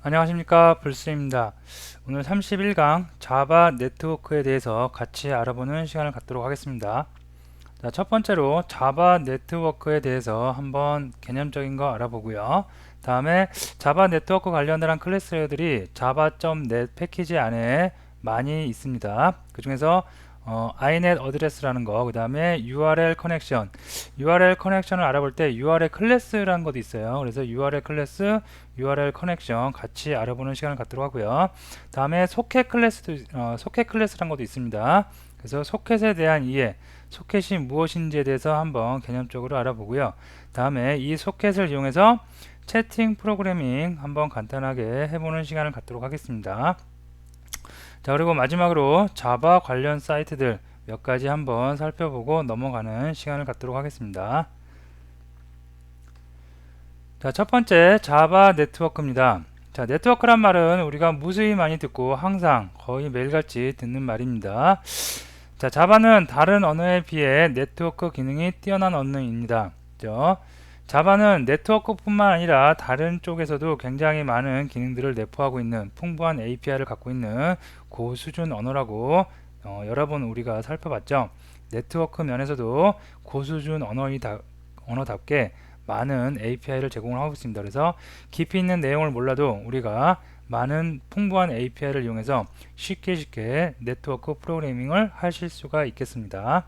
안녕하십니까, 불스입니다. 오늘 31강 자바 네트워크에 대해서 같이 알아보는 시간을 갖도록 하겠습니다. 자, 첫 번째로 자바 네트워크에 대해서 한번 개념적인 거 알아보고요. 다음에 자바 네트워크 관련된 클래스들이 java.net 패키지 안에 많이 있습니다. 그 중에서 inet 어드레스라는 거, 그 다음에 URL 커넥션, URL 커넥션을 알아볼 때 URL 클래스라는 것도 있어요. 그래서 URL 클래스, URL 커넥션 같이 알아보는 시간을 갖도록 하고요. 다음에 소켓 클래스도 소켓 클래스라는 것도 있습니다. 그래서 소켓에 대한 이해, 소켓이 무엇인지에 대해서 한번 개념적으로 알아보고요. 다음에 이 소켓을 이용해서 채팅 프로그래밍 한번 간단하게 해보는 시간을 갖도록 하겠습니다. 자, 그리고 마지막으로 자바 관련 사이트들 몇 가지 한번 살펴보고 넘어가는 시간을 갖도록 하겠습니다. 자, 첫 번째 자바 네트워크입니다. 자, 네트워크란 말은 우리가 무수히 많이 듣고 항상 거의 매일같이 듣는 말입니다. 자, 자바는 다른 언어에 비해 네트워크 기능이 뛰어난 언어입니다. 그죠? 자바는 네트워크뿐만 아니라 다른 쪽에서도 굉장히 많은 기능들을 내포하고 있는 풍부한 API를 갖고 있는 고수준 언어라고 여러 번 우리가 살펴봤죠. 네트워크 면에서도 고수준 언어답게 많은 API를 제공을 하고 있습니다. 그래서 깊이 있는 내용을 몰라도 우리가 많은 풍부한 API를 이용해서 쉽게 네트워크 프로그래밍을 하실 수가 있겠습니다.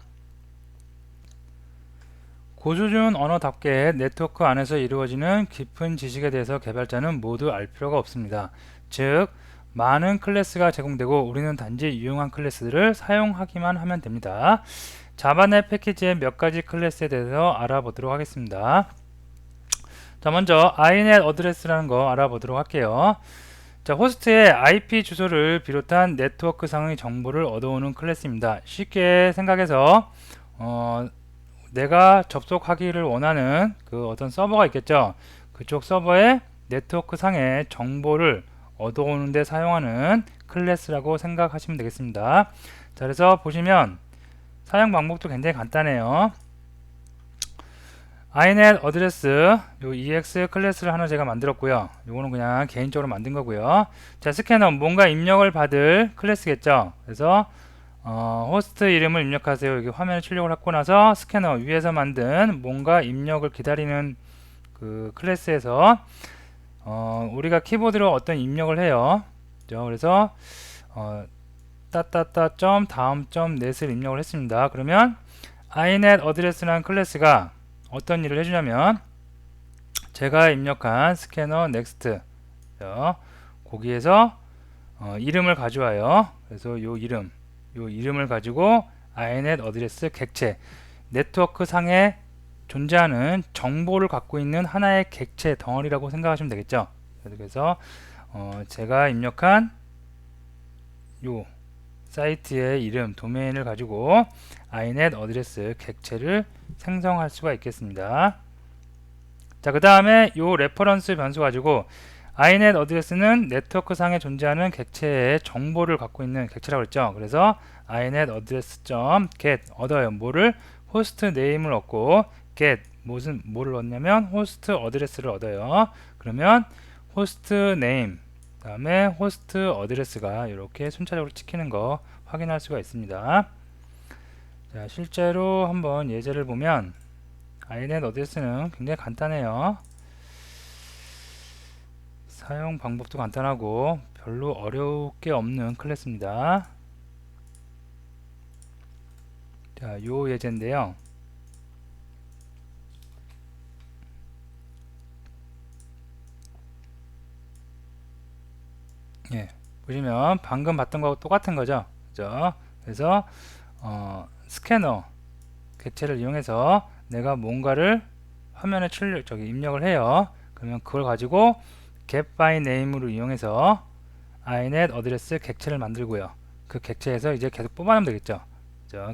고수준 언어답게 네트워크 안에서 이루어지는 깊은 지식에 대해서 개발자는 모두 알 필요가 없습니다. 즉, 많은 클래스가 제공되고 우리는 단지 유용한 클래스들을 사용하기만 하면 됩니다. 자바넷 패키지의 몇 가지 클래스에 대해서 알아보도록 하겠습니다. 자, 먼저 inet 어드레스라는 거 알아보도록 할게요. 자, 호스트의 IP 주소를 비롯한 네트워크 상의 정보를 얻어오는 클래스입니다. 쉽게 생각해서 내가 접속하기를 원하는 그 어떤 서버가 있겠죠. 그쪽 서버의 네트워크 상의 정보를 얻어오는 데 사용하는 클래스라고 생각하시면 되겠습니다. 자, 그래서 보시면 사용 방법도 굉장히 간단해요. inet 어드레스 요 ex 클래스를 하나 제가 만들었고요. 요거는 그냥 개인적으로 만든 거고요. 자, 스캐너 뭔가 입력을 받을 클래스겠죠. 그래서 호스트 이름을 입력하세요. 여기 화면에 출력을 하고 나서 스캐너 위에서 만든 뭔가 입력을 기다리는 그 클래스에서 우리가 키보드로 어떤 입력을 해요. 그래서 따따따 점 다음 점 넷을 입력을 했습니다. 그러면 inet 어드레스라는 클래스가 어떤 일을 해주냐면 제가 입력한 스캐너 넥스트 거기에서 이름을 가져와요. 그래서 요 이름을 가지고 inet 어드레스 객체 네트워크 상에 존재하는 정보를 갖고 있는 하나의 객체 덩어리라고 생각하시면 되겠죠. 그래서 제가 입력한 요 사이트의 이름 도메인을 가지고 inet 어드레스 객체를 생성할 수가 있겠습니다. 자, 그 다음에 요 레퍼런스 변수 가지고 inet 어드레스는 네트워크 상에 존재하는 객체의 정보를 갖고 있는 객체라고 했죠. 그래서 inet 어드레스.get 얻어요. 뭐를? 호스트 네임을 얻고 get 뭐를 얻냐면 호스트 어드레스를 얻어요. 그러면 호스트 네임 다음에 호스트 어드레스가 이렇게 순차적으로 찍히는 거 확인할 수가 있습니다. 자, 실제로 한번 예제를 보면 inet 어드레스는 굉장히 간단해요. 사용 방법도 간단하고 별로 어려울 게 없는 클래스입니다. 자, 요 예제인데요. 예, 보시면 방금 봤던 거하고 똑같은 거죠. 그죠? 그래서 스캐너 객체를 이용해서 내가 뭔가를 화면에 입력을 해요. 그러면 그걸 가지고 get by name으로 이용해서 inet 어드레스 객체를 만들고요. 그 객체에서 이제 계속 뽑아내면 되겠죠.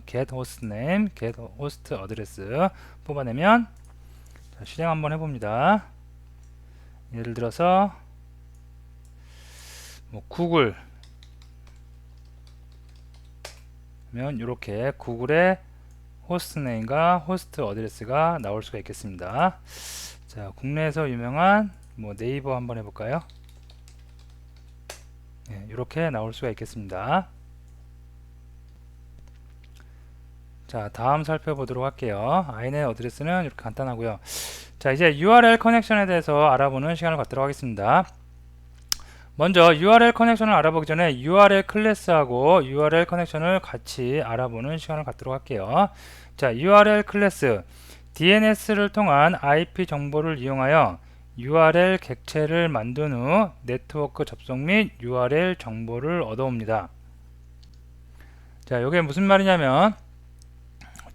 get host name, get host address 뽑아내면 자, 실행 한번 해봅니다. 예를 들어서 뭐 구글 면 이렇게 구글의 호스트 네임과 호스트 어드레스가 나올 수가 있겠습니다. 자, 국내에서 유명한 뭐 네이버 한번 해볼까요? 이렇게 나올 수가 있겠습니다. 자, 다음 살펴보도록 할게요. in의 어드레스는 이렇게 간단하고요. 자, 이제 URL 커넥션에 대해서 알아보는 시간을 갖도록 하겠습니다. 먼저 URL 커넥션을 알아보기 전에 URL 클래스하고 URL 커넥션을 같이 알아보는 시간을 갖도록 할게요. 자, URL 클래스 DNS를 통한 IP 정보를 이용하여 URL 객체를 만든 후 네트워크 접속 및 URL 정보를 얻어옵니다. 자, 이게 무슨 말이냐면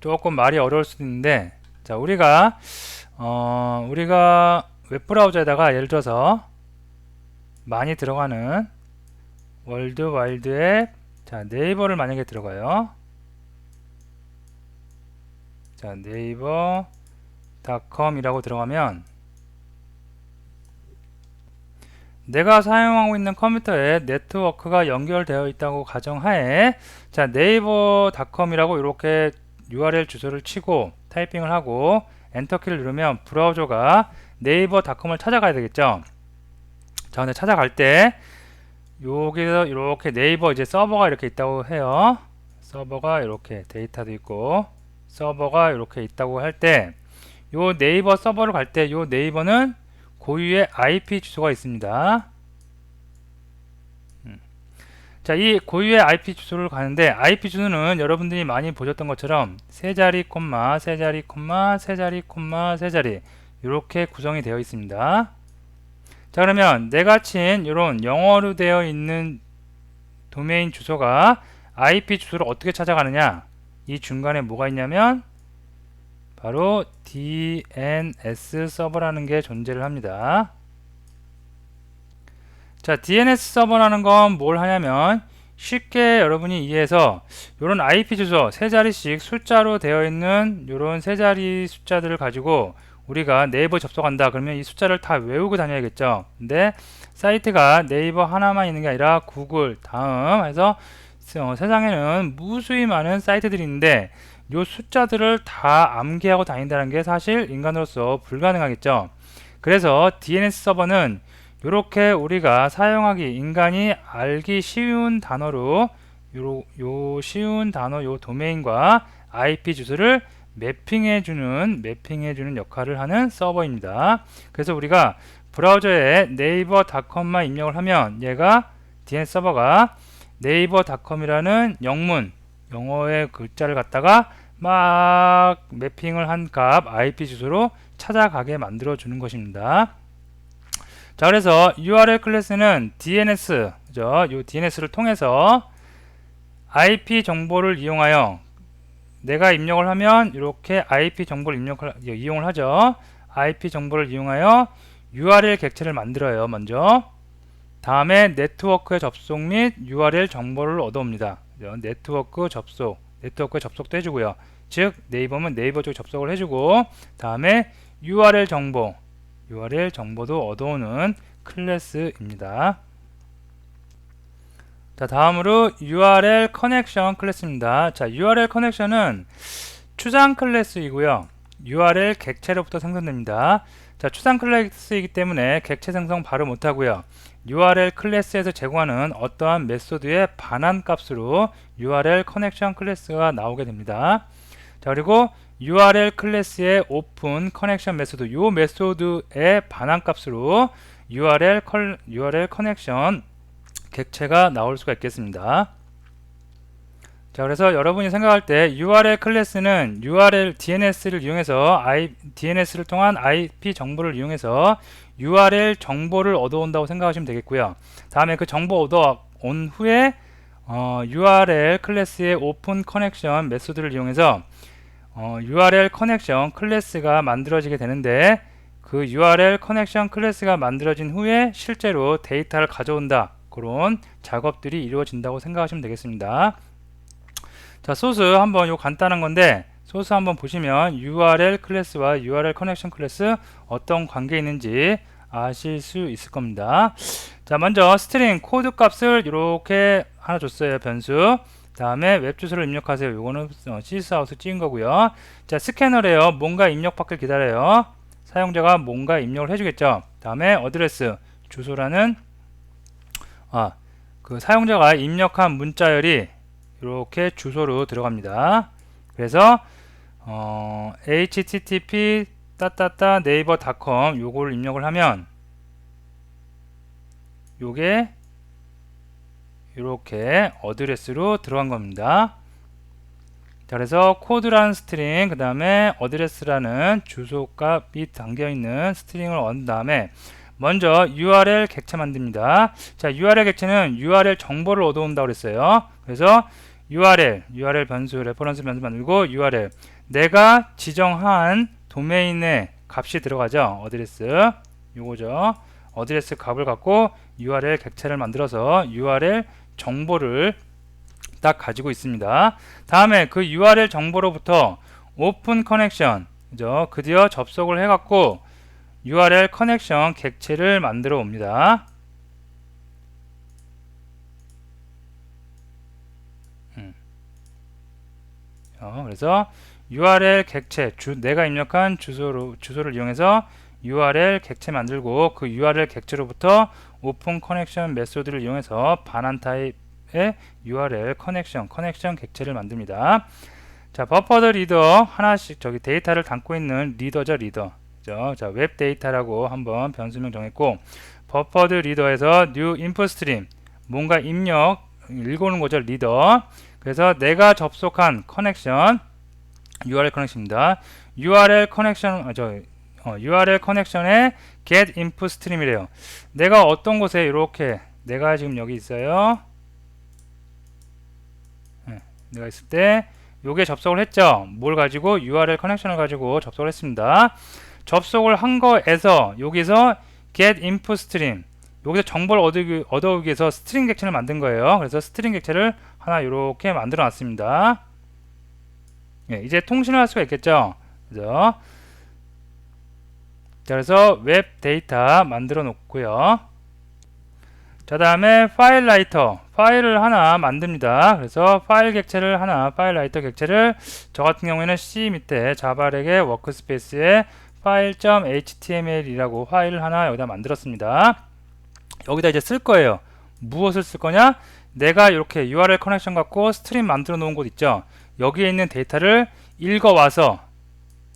조금 말이 어려울 수도 있는데, 자, 우리가 웹브라우저에다가 예를 들어서 많이 들어가는 월드와이드웹, 자, 네이버를 만약에 들어가요. 자, 네이버닷컴이라고 들어가면 내가 사용하고 있는 컴퓨터에 네트워크가 연결되어 있다고 가정하에, 자, 네이버닷컴이라고 이렇게 URL 주소를 치고 타이핑을 하고 엔터키를 누르면 브라우저가 네이버닷컴을 찾아가야 되겠죠. 자, 근데 찾아갈 때 여기서 이렇게 네이버 이제 서버가 이렇게 있다고 해요. 서버가 이렇게 데이터도 있고 서버가 이렇게 있다고 할 때 요 네이버 서버를 갈 때 요 네이버는 고유의 IP 주소가 있습니다. 자, 이 고유의 IP 주소를 가는데 IP 주소는 여러분들이 많이 보셨던 것처럼 세 자리 콤마 세 자리 콤마 세 자리 콤마 세 자리 이렇게 구성이 되어 있습니다. 자, 그러면 내가 친 이런 영어로 되어 있는 도메인 주소가 IP 주소를 어떻게 찾아가느냐, 이 중간에 뭐가 있냐면 바로 DNS 서버라는 게 존재를 합니다. 자, DNS 서버라는 건 뭘 하냐면 쉽게 여러분이 이해해서 이런 IP 주소 세 자리씩 숫자로 되어 있는 이런 세 자리 숫자들을 가지고 우리가 네이버 접속한다 그러면 이 숫자를 다 외우고 다녀야겠죠. 근데 사이트가 네이버 하나만 있는 게 아니라 구글 다음 해서 세상에는 무수히 많은 사이트들이 있는데 이 숫자들을 다 암기하고 다닌다는 게 사실 인간으로서 불가능하겠죠. 그래서 DNS 서버는 이렇게 우리가 사용하기, 인간이 알기 쉬운 단어로 요 쉬운 단어 요 도메인과 IP 주소를 매핑해주는 역할을 하는 서버입니다. 그래서 우리가 브라우저에 네이버닷컴만 입력을 하면 얘가 DNS 서버가 네이버닷컴이라는 영문, 영어의 글자를 갖다가 막 매핑을 한 값 IP 주소로 찾아가게 만들어 주는 것입니다. 자, 그래서 URL 클래스는 DNS, 그죠? 요 DNS를 통해서 IP 정보를 이용하여 내가 입력을 하면 이렇게 IP 정보를 이용을 하죠. IP 정보를 이용하여 URL 객체를 만들어요. 먼저 다음에 네트워크의 접속 및 URL 정보를 얻어옵니다. 네트워크에 접속도 해주고요. 즉 네이버면 네이버 쪽에 접속을 해주고 다음에 URL 정보도 얻어오는 클래스입니다. 자, 다음으로 URL 커넥션 클래스입니다. 자, URL 커넥션은 추상 클래스이고요. URL 객체로부터 생성됩니다. 자, 추상 클래스이기 때문에 객체 생성 바로 못하고요. URL 클래스에서 제공하는 어떠한 메소드의 반환 값으로 URL 커넥션 클래스가 나오게 됩니다. 자, 그리고 URL 클래스의 오픈 커넥션 메소드, 요 메소드의 반환 값으로 URL 커넥션 객체가 나올 수가 있겠습니다. 자, 그래서 여러분이 생각할 때 URL 클래스는 URL DNS를 이용해서 DNS를 통한 IP 정보를 이용해서 URL 정보를 얻어온다고 생각하시면 되겠고요. 다음에 그 정보 얻어온 후에 URL 클래스의 오픈 커넥션 메소드를 이용해서 URL 커넥션 클래스가 만들어지게 되는데 그 URL 커넥션 클래스가 만들어진 후에 실제로 데이터를 가져온다, 그런 작업들이 이루어진다고 생각하시면 되겠습니다. 자, 소스 한번 요 간단한 건데 소스 한번 보시면 URL 클래스와 URL 커넥션 클래스 어떤 관계 있는지 아실 수 있을 겁니다. 자, 먼저 스트링 코드 값을 이렇게 하나 줬어요. 변수. 다음에 웹 주소를 입력하세요. 요거는 시스아웃을 찍은 거고요. 자, 스캐너래요. 뭔가 입력받길 기다려요. 사용자가 뭔가 입력을 해주겠죠. 다음에 어드레스 주소라는 그 사용자가 입력한 문자열이 이렇게 주소로 들어갑니다. 그래서 http naver.com 요거를 입력을 하면 요게 이렇게 어드레스로 들어간 겁니다. 자, 그래서 코드라는 스트링, 그 다음에 어드레스라는 주소값이 담겨있는 스트링을 얻은 다음에 먼저 URL 객체 만듭니다. 자, URL 객체는 URL 정보를 얻어온다고 그랬어요. 그래서 URL 변수, 레퍼런스 변수 만들고 URL 내가 지정한 도메인의 값이 들어가죠. 어드레스 요거죠. 어드레스 값을 갖고 URL 객체를 만들어서 URL 정보를 딱 가지고 있습니다. 다음에 그 URL 정보로부터 오픈 커넥션, 그죠? 드디어 접속을 해갖고 URL 커넥션 객체를 만들어 옵니다. 그래서 URL 객체, 내가 입력한 주소를 이용해서 URL 객체 만들고 그 URL 객체로부터 오픈 커넥션 메소드를 이용해서 반환 타입의 URL 커넥션 객체를 만듭니다. 자, 버퍼드 리더 하나씩 저기 데이터를 담고 있는 리더죠, 리더. 그죠? 자, 웹 데이터라고 한번 변수명 정했고 버퍼드 리더에서 new input stream 뭔가 입력 읽어오는 거죠, 리더. 그래서 내가 접속한 커넥션 URL 커넥션입니다. URL 커넥션 URL 커넥션에 get input stream이래요. 내가 어떤 곳에 이렇게 내가 지금 여기 있어요. 내가 있을 때 요게 접속을 했죠. 뭘 가지고 URL 커넥션을 가지고 접속을 했습니다. 접속을 한 거에서 여기서 get input stream 여기서 정보를 얻어오기 위해서 스트링 객체를 만든 거예요. 그래서 스트링 객체를 하나 이렇게 만들어 놨습니다. 이제 통신을 할 수가 있겠죠. 그죠? 자, 그래서 웹 데이터 만들어 놓고요. 자, 다음에 파일 라이터 파일을 하나 만듭니다. 그래서 파일 객체를 하나 파일 라이터 객체를 저 같은 경우에는 C 밑에 자바렉의 워크스페이스에 file.html이라고 파일을 하나 여기다 만들었습니다. 여기다 이제 쓸 거예요. 무엇을 쓸 거냐? 내가 이렇게 URL 커넥션 갖고 스트림 만들어 놓은 곳 있죠. 여기에 있는 데이터를 읽어와서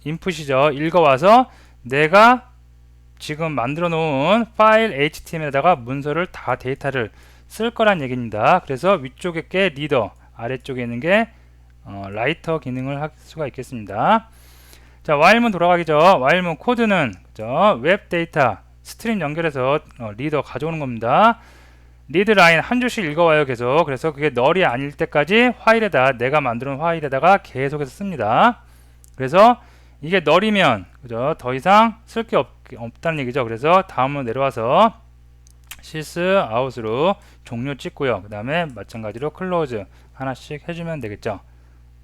인풋이죠. 읽어와서 내가 지금 만들어 놓은 파일 HTML에다가 문서를 다 데이터를 쓸 거란 얘기입니다. 그래서 위쪽에 게 리더, 아래쪽에 있는 게 라이터 기능을 할 수가 있겠습니다. 자, while문 돌아가기죠. while문 코드는 그죠? 웹 데이터 스트림 연결해서 리더 가져오는 겁니다. 리드 라인 한 줄씩 읽어와요, 계속. 그래서 그게 널이 아닐 때까지 파일에다 내가 만든 파일에다가 계속해서 씁니다. 그래서 이게 널이면 그죠? 더 이상 쓸 게 없다는 얘기죠. 그래서 다음으로 내려와서 sys out으로 종료 찍고요. 그 다음에 마찬가지로 close 하나씩 해주면 되겠죠.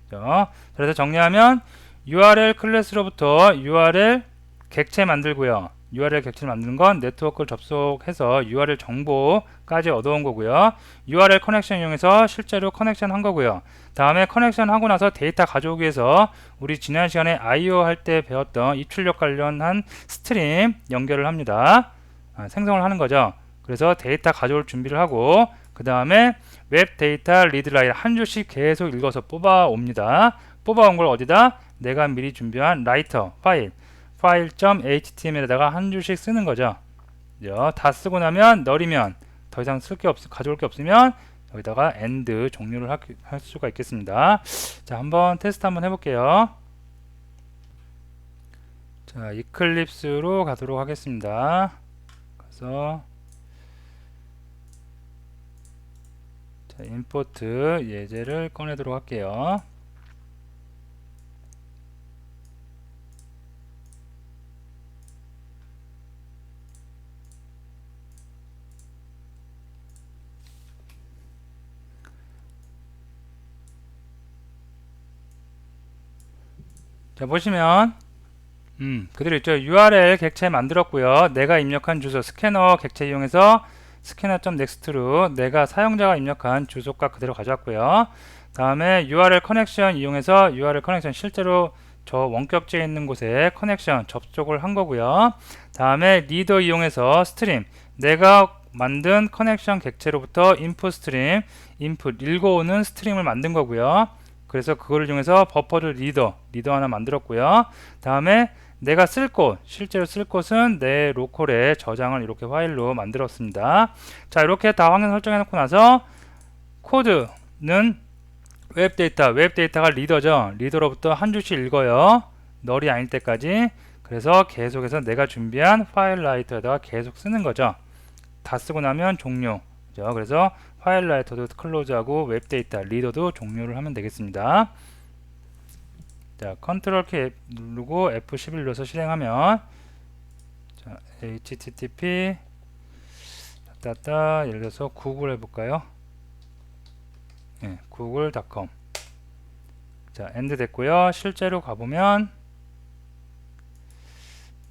그죠? 그래서 정리하면 URL 클래스로부터 URL 객체 만들고요. URL 객체를 만드는 건 네트워크를 접속해서 URL 정보까지 얻어온 거고요. URL 커넥션 이용해서 실제로 커넥션 한 거고요. 다음에 커넥션 하고 나서 데이터 가져오기 위해서 우리 지난 시간에 IO 할 때 배웠던 입출력 관련한 스트림 연결을 합니다. 생성을 하는 거죠. 그래서 데이터 가져올 준비를 하고 그 다음에 웹 데이터 리드 라인 한 줄씩 계속 읽어서 뽑아옵니다. 뽑아온 걸 어디다? 내가 미리 준비한 라이터 file.html에다가 한 줄씩 쓰는 거죠. 다 쓰고 나면 널이면 더 이상 가져올 게 없으면 여기다가 end 종료를 할 수가 있겠습니다. 자, 한번 테스트 한번 해볼게요. 자, 이클립스로 가도록 하겠습니다. 그래서 자, 임포트 예제를 꺼내도록 할게요. 자, 보시면 그대로 있죠. URL 객체 만들었고요. 내가 입력한 주소 스캐너 객체 이용해서 scanner.next로 내가 사용자가 입력한 주소값 그대로 가져왔고요. 다음에 URL 커넥션 이용해서 URL 커넥션 실제로 저 원격지에 있는 곳에 커넥션 접속을 한 거고요. 다음에 리더 이용해서 스트림 내가 만든 커넥션 객체로부터 인풋 스트림, 인풋 읽어오는 스트림을 만든 거고요. 그래서 그거를 이용해서 버퍼드 리더 하나 만들었고요. 다음에 내가 쓸 곳, 실제로 쓸 곳은 내 로컬에 저장을 이렇게 파일로 만들었습니다. 자, 이렇게 다 확인 설정해 놓고 나서 코드는 웹 데이터가 리더죠. 리더로부터 한 줄씩 읽어요. 널이 아닐 때까지. 그래서 계속해서 내가 준비한 파일 라이터에다가 계속 쓰는 거죠. 다 쓰고 나면 종료. 그죠? 그래서 파일 라이터도 클로즈하고 웹 데이터 리더도 종료를 하면 되겠습니다. 자, 컨트롤 키 누르고 F11 눌러서 실행하면, 자, http 예를 들어서 구글 해볼까요? 네, google.com. 자, 엔드 됐고요. 실제로 가보면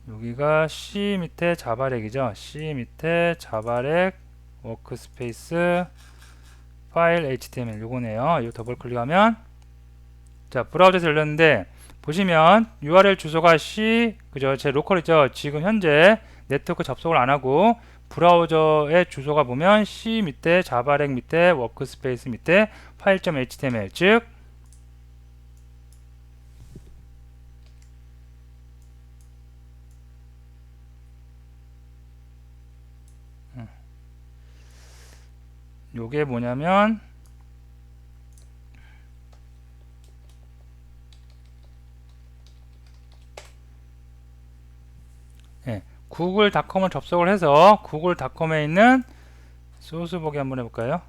여기가 C 밑에 자바렉이죠. C 밑에 자바렉 워크스페이스 파일 HTML 요거네요. 이거 더블 클릭하면, 자, 브라우저에서 열렸는데 보시면 URL 주소가 C, 그죠? 제 로컬이죠. 지금 현재 네트워크 접속을 안 하고 브라우저의 주소가 보면 C 밑에 자바렉 밑에 워크스페이스 밑에 파일.html, 즉 요게 뭐냐면 구글닷컴을 접속을 해서 구글닷컴에 있는 소스 보기 한번 해볼까요?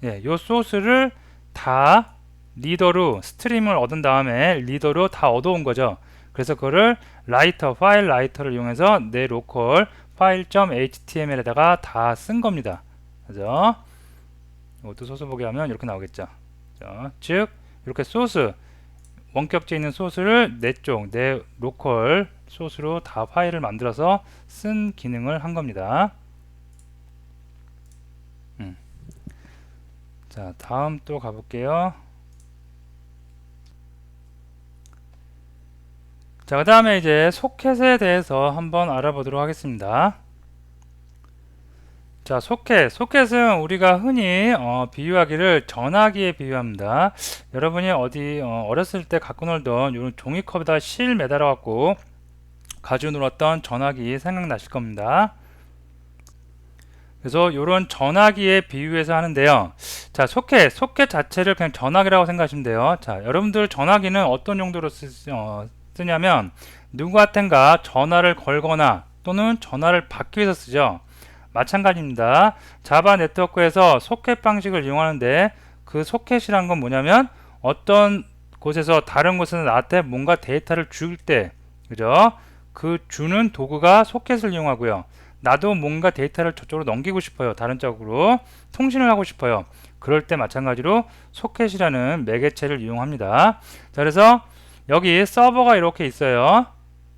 요 소스를 다 리더로 스트림을 얻은 다음에 리더로 다 얻어온 거죠. 그래서 그거를 파일 라이터를 이용해서 내 로컬 파일.html에다가 다 쓴 겁니다. 그죠? 이것도 소스 보기 하면 이렇게 나오겠죠. 그죠? 즉 이렇게 소스, 원격지에 있는 소스를 내 로컬 소스로 다 파일을 만들어서 쓴 기능을 한 겁니다. 자, 다음 또 가볼게요. 자, 그 다음에 이제 소켓에 대해서 한번 알아보도록 하겠습니다. 자, 소켓은 우리가 흔히 비유하기를 전화기에 비유합니다. 여러분이 어디 어렸을 때 갖고 놀던 이런 종이컵에다 실 매달아 갖고 가지고 놀았던 전화기 생각나실 겁니다. 그래서 이런 전화기에 비유해서 하는데요. 자, 소켓 자체를 그냥 전화기라고 생각하시면 돼요. 자, 여러분들 전화기는 어떤 용도로 쓰냐면 누구한텐가 전화를 걸거나 또는 전화를 받기 위해서 쓰죠. 마찬가지입니다. 자바 네트워크에서 소켓 방식을 이용하는데, 그 소켓이란 건 뭐냐면 어떤 곳에서 다른 곳에서 나한테 뭔가 데이터를 줄 때, 그죠? 그 주는 도구가 소켓을 이용하고요. 나도 뭔가 데이터를 저쪽으로 넘기고 싶어요. 다른 쪽으로 통신을 하고 싶어요. 그럴 때 마찬가지로 소켓이라는 매개체를 이용합니다. 자, 그래서 여기 서버가 이렇게 있어요.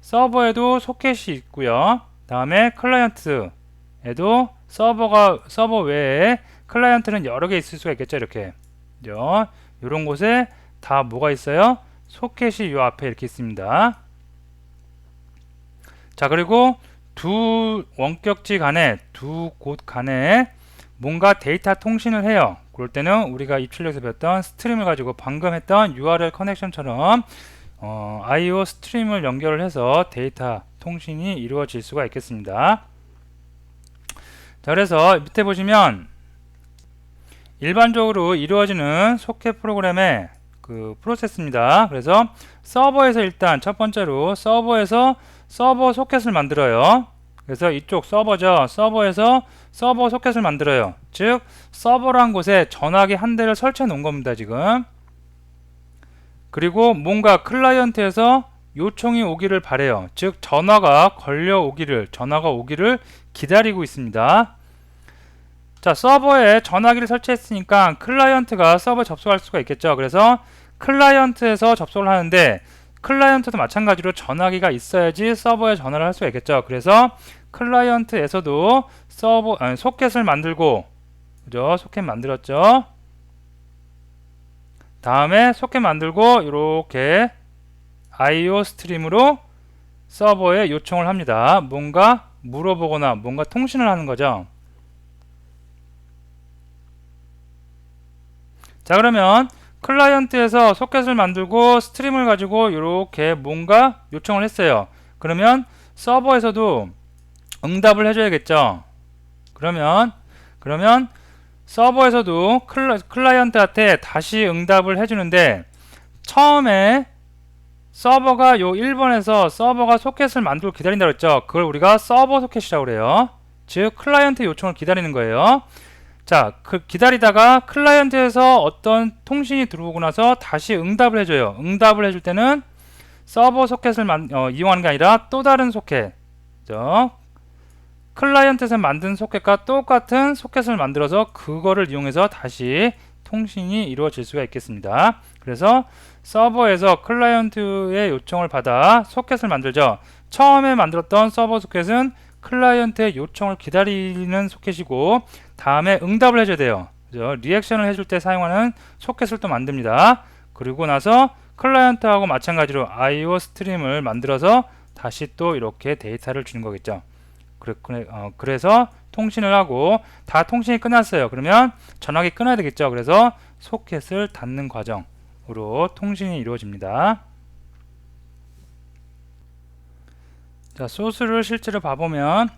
서버에도 소켓이 있고요. 다음에 클라이언트에도 서버 외에 클라이언트는 여러 개 있을 수가 있겠죠. 이렇게 이런 곳에 다 뭐가 있어요? 소켓이 요 앞에 이렇게 있습니다. 자, 그리고 두 원격지 간에, 두 곳 간에 뭔가 데이터 통신을 해요. 그럴 때는 우리가 입출력에서 배웠던 스트림을 가지고 방금 했던 URL 커넥션처럼 IO 스트림을 연결을 해서 데이터 통신이 이루어질 수가 있겠습니다. 자, 그래서 밑에 보시면 일반적으로 이루어지는 소켓 프로그램의 그 프로세스입니다. 그래서 서버에서 일단 첫 번째로 서버에서 서버 소켓을 만들어요. 그래서 이쪽 서버죠. 서버에서 서버 소켓을 만들어요. 즉 서버란 곳에 전화기 한 대를 설치해 놓은 겁니다. 지금. 그리고 뭔가 클라이언트에서 요청이 오기를 바래요. 즉 전화가 오기를 기다리고 있습니다. 자, 서버에 전화기를 설치했으니까 클라이언트가 서버에 접속할 수가 있겠죠. 그래서 클라이언트에서 접속을 하는데, 클라이언트도 마찬가지로 전화기가 있어야지 서버에 전화를 할 수가 있겠죠. 그래서 클라이언트에서도 소켓을 만들고, 그죠? 소켓 만들었죠. 다음에 소켓 만들고 이렇게 IO 스트림으로 서버에 요청을 합니다. 뭔가 물어보거나 뭔가 통신을 하는 거죠. 자, 그러면 클라이언트에서 소켓을 만들고 스트림을 가지고 이렇게 뭔가 요청을 했어요. 그러면 서버에서도 응답을 해줘야겠죠. 그러면 서버에서도 클라이언트한테 다시 응답을 해주는데, 처음에 서버가 요 1번에서 서버가 소켓을 만들고 기다린다고 했죠. 그걸 우리가 서버 소켓이라고 그래요. 즉 클라이언트 요청을 기다리는 거예요. 자, 기다리다가 클라이언트에서 어떤 통신이 들어오고 나서 다시 응답을 해줘요. 응답을 해줄 때는 서버 소켓을 이용하는 게 아니라 또 다른 소켓, 그죠? 클라이언트에서 만든 소켓과 똑같은 소켓을 만들어서 그거를 이용해서 다시 통신이 이루어질 수가 있겠습니다. 그래서 서버에서 클라이언트의 요청을 받아 소켓을 만들죠. 처음에 만들었던 서버 소켓은 클라이언트의 요청을 기다리는 소켓이고, 다음에 응답을 해줘야 돼요. 그죠? 리액션을 해줄 때 사용하는 소켓을 또 만듭니다. 그리고 나서 클라이언트하고 마찬가지로 IO 스트림을 만들어서 다시 또 이렇게 데이터를 주는 거겠죠. 그래서 통신을 하고 다 통신이 끝났어요. 그러면 전화기 끊어야 되겠죠. 그래서 소켓을 닫는 과정으로 통신이 이루어집니다. 자, 소스를 실제로 봐보면,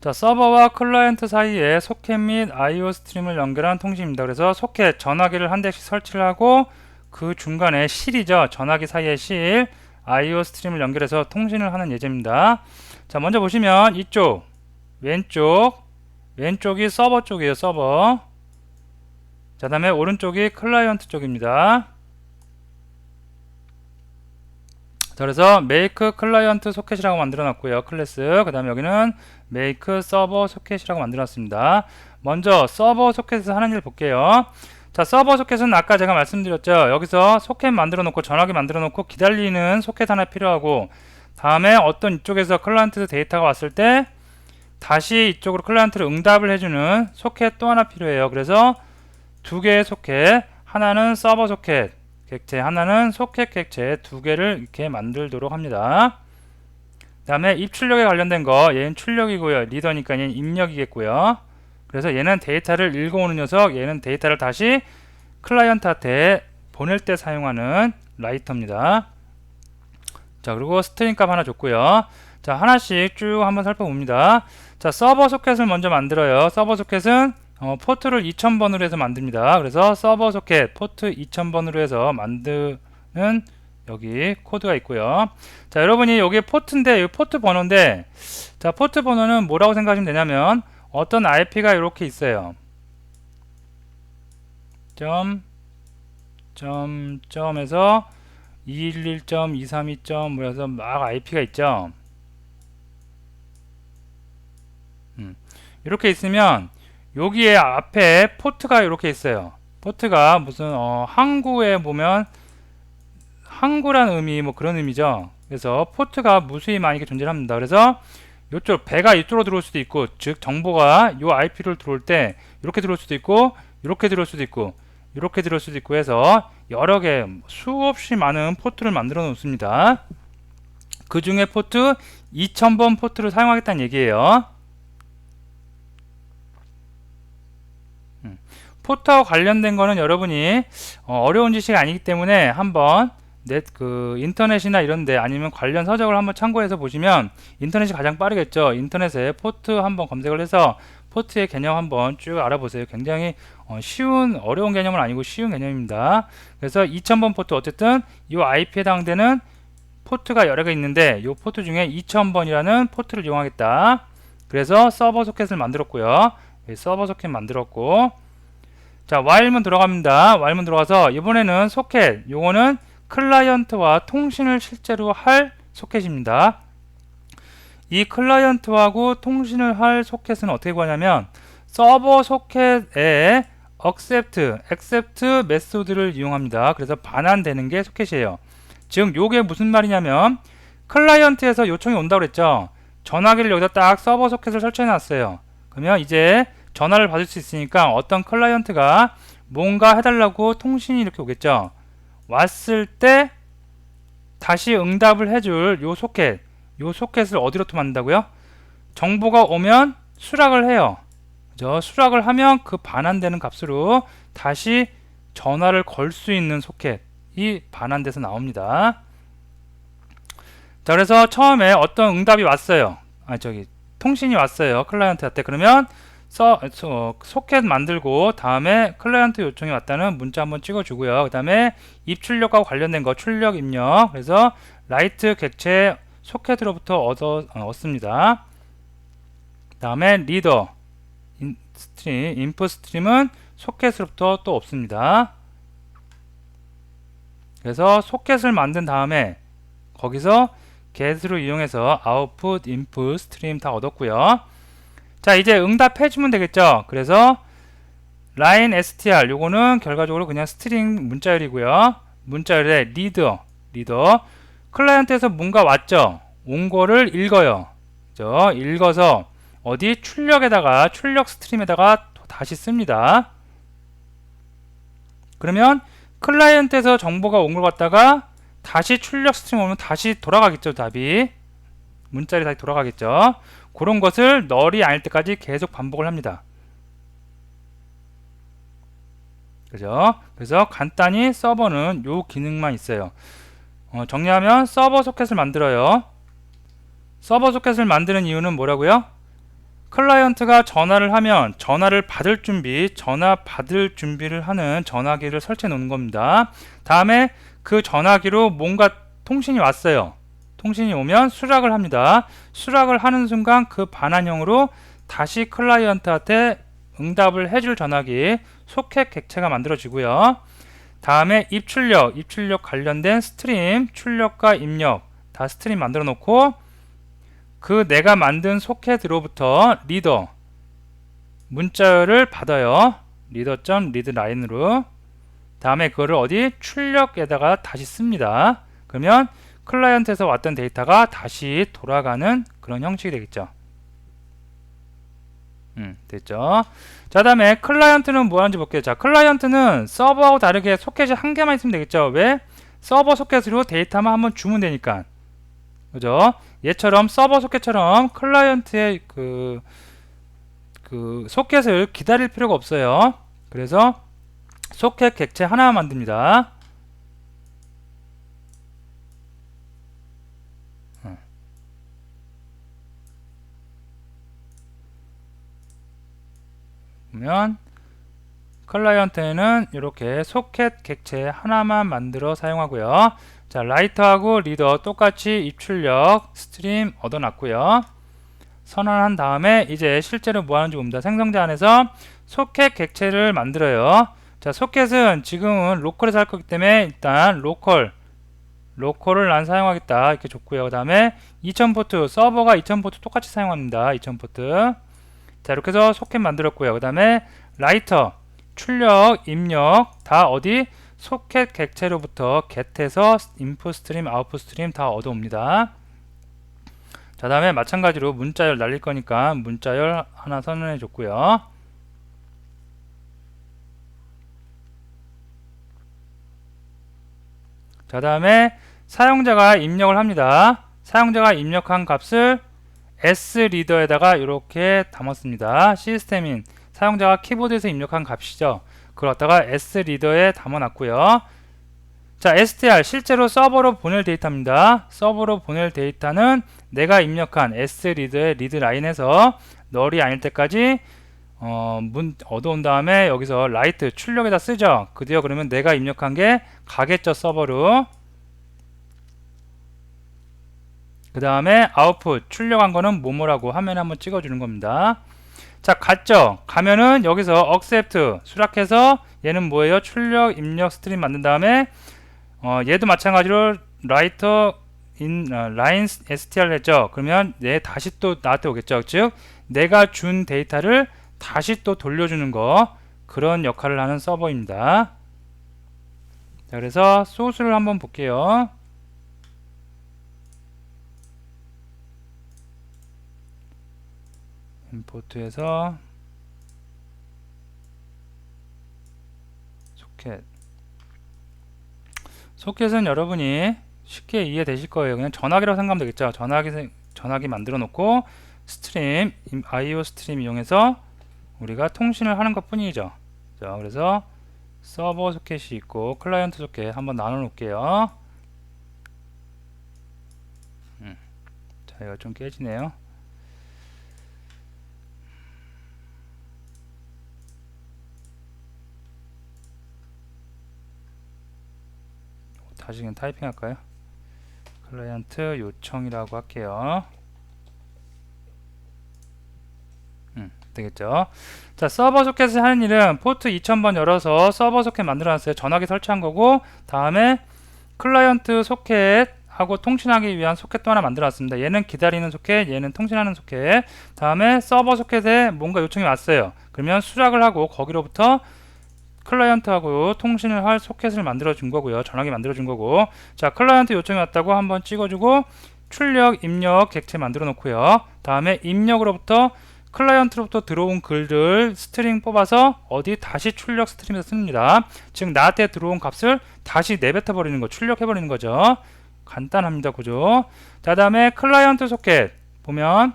자, 서버와 클라이언트 사이에 소켓 및 IO 스트림을 연결한 통신입니다. 그래서 소켓, 전화기를 한 대씩 설치를 하고 그 중간에 실이죠. 전화기 사이에 실, IO 스트림을 연결해서 통신을 하는 예제입니다. 자, 먼저 보시면 이쪽 왼쪽이 서버 쪽이에요. 서버. 자, 다음에 오른쪽이 클라이언트 쪽입니다. 자, 그래서 make 클라이언트 소켓이라고 만들어 놨고요. 클래스. 그 다음에 여기는 make 서버 소켓이라고 만들어 놨습니다. 먼저 서버 소켓에서 하는 일 볼게요. 자, 서버 소켓은 아까 제가 말씀드렸죠. 여기서 소켓 만들어 놓고 전화기 만들어 놓고 기다리는 소켓 하나 필요하고, 다음에 어떤 이쪽에서 클라이언트 데이터가 왔을 때 다시 이쪽으로 클라이언트를 응답을 해주는 소켓 또 하나 필요해요. 그래서 두 개의 소켓, 하나는 서버 소켓 객체, 하나는 소켓 객체, 두 개를 이렇게 만들도록 합니다. 그 다음에 입출력에 관련된 거, 얘는 출력이고요. 리더니까 얘는 입력이겠고요. 그래서 얘는 데이터를 읽어오는 녀석, 얘는 데이터를 다시 클라이언트한테 보낼 때 사용하는 라이터입니다. 자, 그리고 스트링 값 하나 줬고요. 자, 하나씩 쭉 한번 살펴봅니다. 자, 서버 소켓을 먼저 만들어요. 서버 소켓은 포트를 2000번으로 해서 만듭니다. 그래서 서버 소켓 포트 2000번으로 해서 만드는 여기 코드가 있고요. 자, 여러분이 여기 포트인데, 여기 포트 번호인데, 자, 포트 번호는 뭐라고 생각하시면 되냐면, 어떤 IP가 이렇게 있어요. 점에서 211.232. 뭐 해서 막 IP가 있죠. 이렇게 있으면 여기에 앞에 포트가 이렇게 있어요. 포트가 무슨 항구에 보면 항구라는 의미, 뭐 그런 의미죠. 그래서 포트가 무수히 많이 존재합니다. 그래서 이쪽 배가 이쪽으로 들어올 수도 있고, 즉 정보가 이 IP를 들어올 때 이렇게 들어올 수도 있고, 이렇게 들어올 수도 있고, 이렇게 들어올 수도 있고 해서 여러 개 수없이 많은 포트를 만들어 놓습니다. 그 중에 포트 2000번 포트를 사용하겠다는 얘기예요. 포트와 관련된 거는 여러분이 어려운 지식이 아니기 때문에 한번 인터넷이나 이런데 아니면 관련 서적을 한번 참고해서 보시면, 인터넷이 가장 빠르겠죠. 인터넷에 포트 한번 검색을 해서 포트의 개념 한번 쭉 알아보세요. 굉장히 어려운 개념은 아니고 쉬운 개념입니다. 그래서 2000번 포트, 어쨌든 이 IP에 해당되는 포트가 여러 개 있는데 이 포트 중에 2000번이라는 포트를 이용하겠다. 그래서 서버 소켓을 만들었고요. 서버 소켓 만들었고, 자, while문 들어갑니다. while문 들어가서 이번에는 소켓, 요거는 클라이언트와 통신을 실제로 할 소켓입니다. 이 클라이언트하고 통신을 할 소켓은 어떻게 구하냐면, 서버 소켓에 accept 메소드를 이용합니다. 그래서 반환되는 게 소켓이에요. 즉 요게 무슨 말이냐면, 클라이언트에서 요청이 온다고 그랬죠. 전화기를 여기다 딱 서버 소켓을 설치해 놨어요. 그러면 이제 전화를 받을 수 있으니까 어떤 클라이언트가 뭔가 해달라고 통신이 이렇게 오겠죠. 왔을 때 다시 응답을 해줄 요 소켓을 어디로 또 만든다고요? 정보가 오면 수락을 해요. 그죠? 수락을 하면 그 반환되는 값으로 다시 전화를 걸 수 있는 소켓이 반환돼서 나옵니다. 자, 그래서 처음에 어떤 응답이 왔어요. 통신이 왔어요. 클라이언트한테. 그러면 소켓 만들고 다음에 클라이언트 요청이 왔다는 문자 한번 찍어주고요. 그 다음에 입출력과 관련된 거 출력 입력. 그래서 라이트 객체 소켓으로부터 얻습니다. 다음에 리더 스트림 인풋 스트림은 소켓으로부터 또 얻습니다. 그래서 소켓을 만든 다음에 거기서 get를 이용해서 output, input, stream 다 얻었고요. 자, 이제 응답해주면 되겠죠. 그래서 line str 요거는 결과적으로 그냥 스트링 문자열이고요. 문자열에 리더 클라이언트에서 뭔가 왔죠. 온 거를 읽어요. 그죠? 읽어서 어디 출력 스트림에다가 다시 씁니다. 그러면 클라이언트에서 정보가 온 걸 갖다가 다시 출력 스트림 오면 다시 돌아가겠죠. 답이 문자리 다시 돌아가겠죠. 그런 것을 널이 아닐 때까지 계속 반복을 합니다. 그죠? 그래서 간단히 서버는 요 기능만 있어요. 정리하면 서버 소켓을 만들어요. 서버 소켓을 만드는 이유는 뭐라고요? 클라이언트가 전화를 하면 전화 받을 준비를 하는 전화기를 설치해 놓는 겁니다. 다음에 그 전화기로 뭔가 통신이 왔어요. 통신이 오면 수락을 합니다. 수락을 하는 순간 그 반환형으로 다시 클라이언트한테 응답을 해줄 전화기 소켓 객체가 만들어지고요. 다음에 입출력 관련된 스트림 출력과 입력 다 스트림 만들어 놓고 그 내가 만든 소켓으로부터 리더 문자열을 받아요. 리더.readline으로 다음에 그거를 어디 출력에다가 다시 씁니다. 그러면 클라이언트에서 왔던 데이터가 다시 돌아가는 그런 형식이 되겠죠. 됐죠. 자, 다음에 클라이언트는 뭐 하는지 볼게요. 자, 클라이언트는 서버하고 다르게 소켓이 한 개만 있으면 되겠죠. 왜? 서버 소켓으로 데이터만 한번 주면 되니까. 그죠? 얘처럼 서버 소켓처럼 클라이언트의 그 소켓을 기다릴 필요가 없어요. 그래서 소켓 객체 하나만 만듭니다. 보면 클라이언트에는 이렇게 소켓 객체 하나만 만들어 사용하고요. 자, 라이터하고 리더 똑같이 입출력 스트림 얻어놨고요. 선언한 다음에 이제 실제로 뭐 하는지 봅니다. 생성자 안에서 소켓 객체를 만들어요. 자, 소켓은 지금은 로컬에서 할 거기 때문에 일단 로컬을 난 사용하겠다 이렇게 줬고요. 그 다음에 2000포트 서버가 2000포트 똑같이 사용합니다. 2000포트. 자, 이렇게 해서 소켓 만들었고요. 그 다음에 라이터 출력 입력 다 어디 소켓 객체로부터 get에서 인풋 스트림 아웃풋 스트림 다 얻어옵니다. 자, 다음에 마찬가지로 문자열 날릴 거니까 문자열 하나 선언해 줬고요. 자, 다음에 사용자가 입력을 합니다. 사용자가 입력한 값을 s리더에다가 이렇게 담았습니다. 시스템인 사용자가 키보드에서 입력한 값이죠. 그걸 갖다가 s리더에 담아놨고요. 자, str 실제로 서버로 보낼 데이터입니다. 서버로 보낼 데이터는 내가 입력한 s리더의 리드라인에서 널이 아닐 때까지 얻어온 다음에 여기서 라이트 출력에다 쓰죠. 그대로 그러면 내가 입력한 게 가겠죠, 서버로. 그 다음에 아웃풋 출력한 거는 뭐뭐라고 화면에 한번 찍어주는 겁니다. 자, 갔죠. 가면은 여기서 accept 수락해서 얘는 뭐예요? 출력 입력 스트림 만든 다음에 얘도 마찬가지로 라이터 line str 했죠. 그러면 다시 또 나한테 오겠죠. 즉 내가 준 데이터를 다시 또 돌려주는 거, 그런 역할을 하는 서버입니다. 자, 그래서 소스를 한번 볼게요. 임포트에서 소켓은 여러분이 쉽게 이해되실 거예요. 그냥 전화기라고 생각하면 되겠죠. 전화기 만들어 놓고 스트림 IO 스트림 이용해서 우리가 통신을 하는 것 뿐이죠. 자, 그래서 서버 소켓이 있고 클라이언트 소켓 한번 나눠 놓을게요. 자, 이거 좀 깨지네요. 다시 그냥 타이핑 할까요? 클라이언트 요청이라고 할게요. 되겠죠. 자, 서버 소켓을 하는 일은 포트 2000번 열어서 서버 소켓 만들어 놨어요. 전화기 설치한 거고, 다음에 클라이언트 소켓하고 통신하기 위한 소켓 또 하나 만들어 놨습니다. 얘는 기다리는 소켓, 얘는 통신하는 소켓. 다음에 서버 소켓에 뭔가 요청이 왔어요. 그러면 수락을 하고 거기로부터 클라이언트하고 통신을 할 소켓을 만들어 준 거고요. 전화기 만들어 준 거고. 자, 클라이언트 요청이 왔다고 한번 찍어주고 출력, 입력, 객체 만들어 놓고요. 다음에 입력으로부터 클라이언트로부터 들어온 글을 스트링 뽑아서 어디 다시 출력 스트림에서 씁니다. 즉 나한테 들어온 값을 다시 내뱉어 버리는 거, 출력해 버리는 거죠. 간단합니다. 구조. 자, 다음에 클라이언트 소켓 보면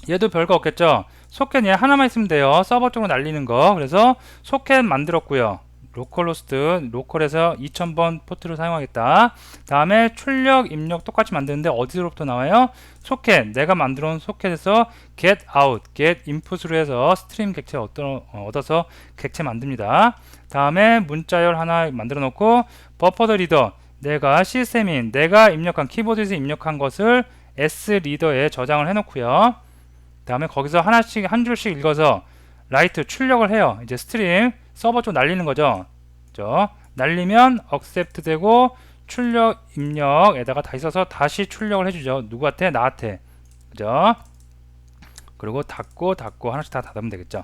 얘도 별거 없겠죠. 소켓 얘 하나만 있으면 돼요. 서버 쪽으로 날리는 거. 그래서 소켓 만들었고요. 로컬호스트, 로컬에서 2000번 포트를 사용하겠다. 다음에 출력, 입력 똑같이 만드는데 어디로부터 나와요? 소켓, 내가 만들어 놓은 소켓에서 get out, get input으로 해서 스트림 객체 얻어서 객체 만듭니다. 다음에 문자열 하나 만들어 놓고 버퍼드 리더, 내가 시스템인 내가 입력한 키보드에서 입력한 것을 S 리더에 저장을 해 놓고요. 다음에 거기서 하나씩 한 줄씩 읽어서 라이트 출력을 해요. 이제 스트림 서버 쪽 날리는 거죠. 그죠? 날리면 accept 되고 출력 입력에다가 다시 써서 다시 출력을 해주죠. 누구한테? 나한테. 그죠? 그리고 닫고 하나씩 다 닫으면 되겠죠.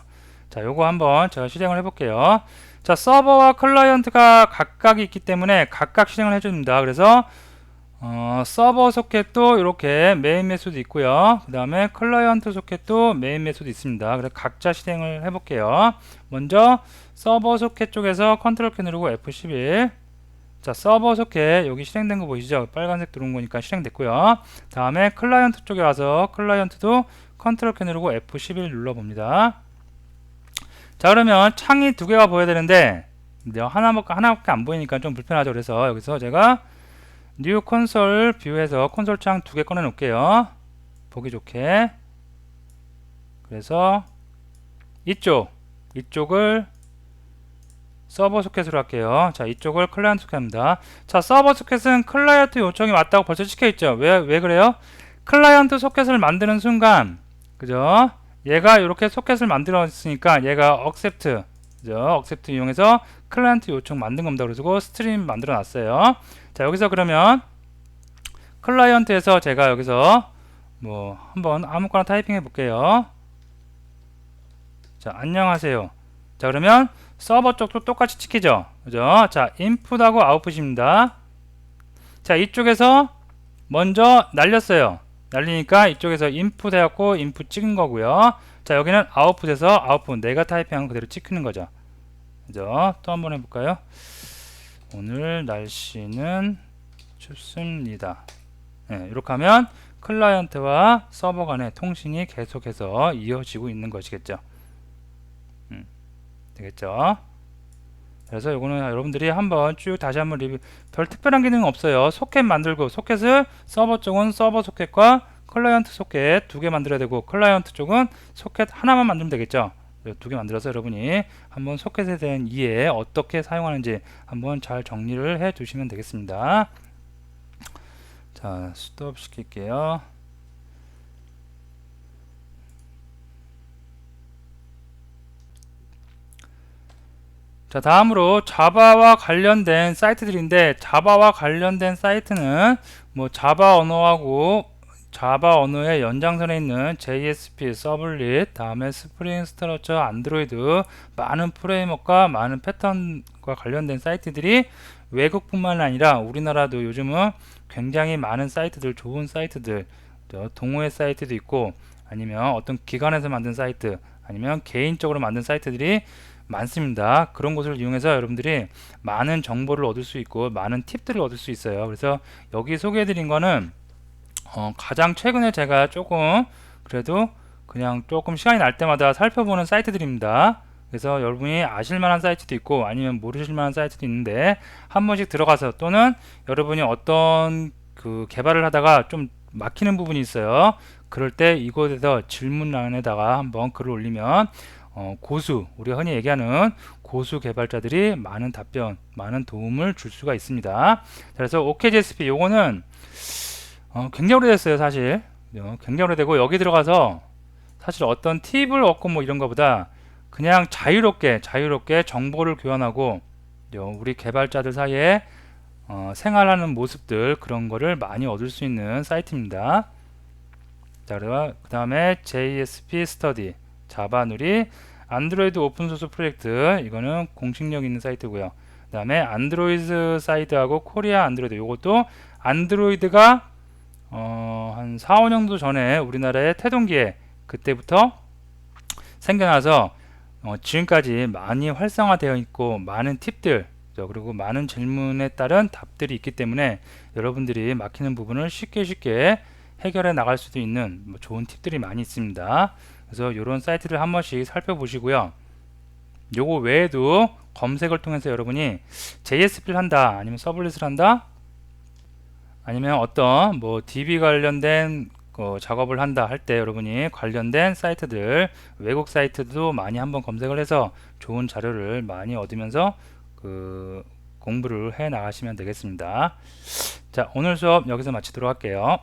자, 요거 한번 제가 실행을 해볼게요. 자, 서버와 클라이언트가 각각 있기 때문에 각각 실행을 해줍니다. 그래서 서버 소켓도 이렇게 메인 메소드 있고요. 그 다음에 클라이언트 소켓도 메인 메소드 있습니다. 그래서 각자 실행을 해볼게요. 먼저 서버 소켓 쪽에서 컨트롤 키 누르고 F11. 자, 서버 소켓 여기 실행된 거 보이시죠? 빨간색 들어온 거니까 실행됐고요. 다음에 클라이언트 쪽에 와서 클라이언트도 컨트롤 키 누르고 F11 눌러봅니다. 자, 그러면 창이 두 개가 보여야 되는데 하나밖에 안 보이니까 좀 불편하죠. 그래서 여기서 제가 뉴 콘솔 뷰에서 콘솔 창 두 개 꺼내 놓을게요. 보기 좋게. 그래서 이쪽을 서버 소켓으로 할게요. 자, 이쪽을 클라이언트 소켓입니다. 자, 서버 소켓은 클라이언트 요청이 왔다고 벌써 찍혀있죠. 왜 그래요? 클라이언트 소켓을 만드는 순간, 그죠? 얘가 이렇게 소켓을 만들었으니까 얘가 accept, 그죠? accept 이용해서 클라이언트 요청 만든 겁니다. 그래서 스트림 만들어 놨어요. 자, 여기서 그러면 클라이언트에서 제가 여기서 뭐 한번 아무거나 타이핑 해 볼게요. 자, 안녕하세요. 자, 그러면 서버 쪽도 똑같이 찍히죠. 그죠? 자, 인풋하고 아웃풋입니다. 자, 이쪽에서 먼저 날렸어요. 날리니까 이쪽에서 인풋 해갖고 인풋 찍은 거고요. 자, 여기는 아웃풋에서 아웃풋 내가 타이핑한 거 그대로 찍히는 거죠. 그죠? 또 한번 해볼까요? 오늘 날씨는 춥습니다. 네, 이렇게 하면 클라이언트와 서버 간의 통신이 계속해서 이어지고 있는 것이겠죠. 되겠죠. 그래서 이거는 여러분들이 한번 쭉 다시 한번 리뷰. 별 특별한 기능은 없어요. 소켓 만들고 소켓을 서버 쪽은 서버 소켓과 클라이언트 소켓 두 개 만들어야 되고 클라이언트 쪽은 소켓 하나만 만들면 되겠죠. 두 개 만들어서 여러분이 한번 소켓에 대한 이해 어떻게 사용하는지 한번 잘 정리를 해 두시면 되겠습니다. 자, 스톱 시킬게요. 자, 다음으로 자바와 관련된 사이트들인데 자바와 관련된 사이트는 뭐 자바 언어하고 자바 언어의 연장선에 있는 JSP, 서블릿, 다음에 스프링 스트러처, 안드로이드 많은 프레임워크와 많은 패턴과 관련된 사이트들이 외국뿐만 아니라 우리나라도 요즘은 굉장히 많은 사이트들, 좋은 사이트들, 동호회 사이트도 있고 아니면 어떤 기관에서 만든 사이트 아니면 개인적으로 만든 사이트들이 많습니다. 그런 곳을 이용해서 여러분들이 많은 정보를 얻을 수 있고 많은 팁들을 얻을 수 있어요. 그래서 여기 소개해 드린 거는 가장 최근에 제가 조금 그래도 그냥 조금 시간이 날 때마다 살펴보는 사이트들입니다. 그래서 여러분이 아실만한 사이트도 있고 아니면 모르실만한 사이트도 있는데 한 번씩 들어가서, 또는 여러분이 어떤 그 개발을 하다가 좀 막히는 부분이 있어요. 그럴 때 이곳에서 질문란에다가 한번 글을 올리면 고수, 우리가 흔히 얘기하는 고수 개발자들이 많은 답변, 많은 도움을 줄 수가 있습니다. 그래서 OKJSP 요거는 굉장히 오래됐어요. 사실 굉장히 오래되고, 여기 들어가서 사실 어떤 팁을 얻고 뭐 이런 거보다 그냥 자유롭게 정보를 교환하고 우리 개발자들 사이에 생활하는 모습들, 그런 거를 많이 얻을 수 있는 사이트입니다. 자, 그 다음에 JSP 스터디, 자바누리, 안드로이드 오픈소스 프로젝트, 이거는 공식력 있는 사이트고요. 그 다음에 안드로이드 사이드하고 코리아 안드로이드, 요것도 안드로이드가 한 4, 5년도 전에 우리나라의 태동기에 그때부터 생겨나서 지금까지 많이 활성화되어 있고, 많은 팁들, 그리고 많은 질문에 따른 답들이 있기 때문에 여러분들이 막히는 부분을 쉽게 해결해 나갈 수도 있는 좋은 팁들이 많이 있습니다. 그래서 이런 사이트를 한 번씩 살펴보시고요. 요거 외에도 검색을 통해서 여러분이 JSP를 한다, 아니면 서블릿을 한다, 아니면 어떤 뭐 DB 관련된 작업을 한다 할 때 여러분이 관련된 사이트들, 외국 사이트도 많이 한번 검색을 해서 좋은 자료를 많이 얻으면서 공부를 해 나가시면 되겠습니다. 자, 오늘 수업 여기서 마치도록 할게요.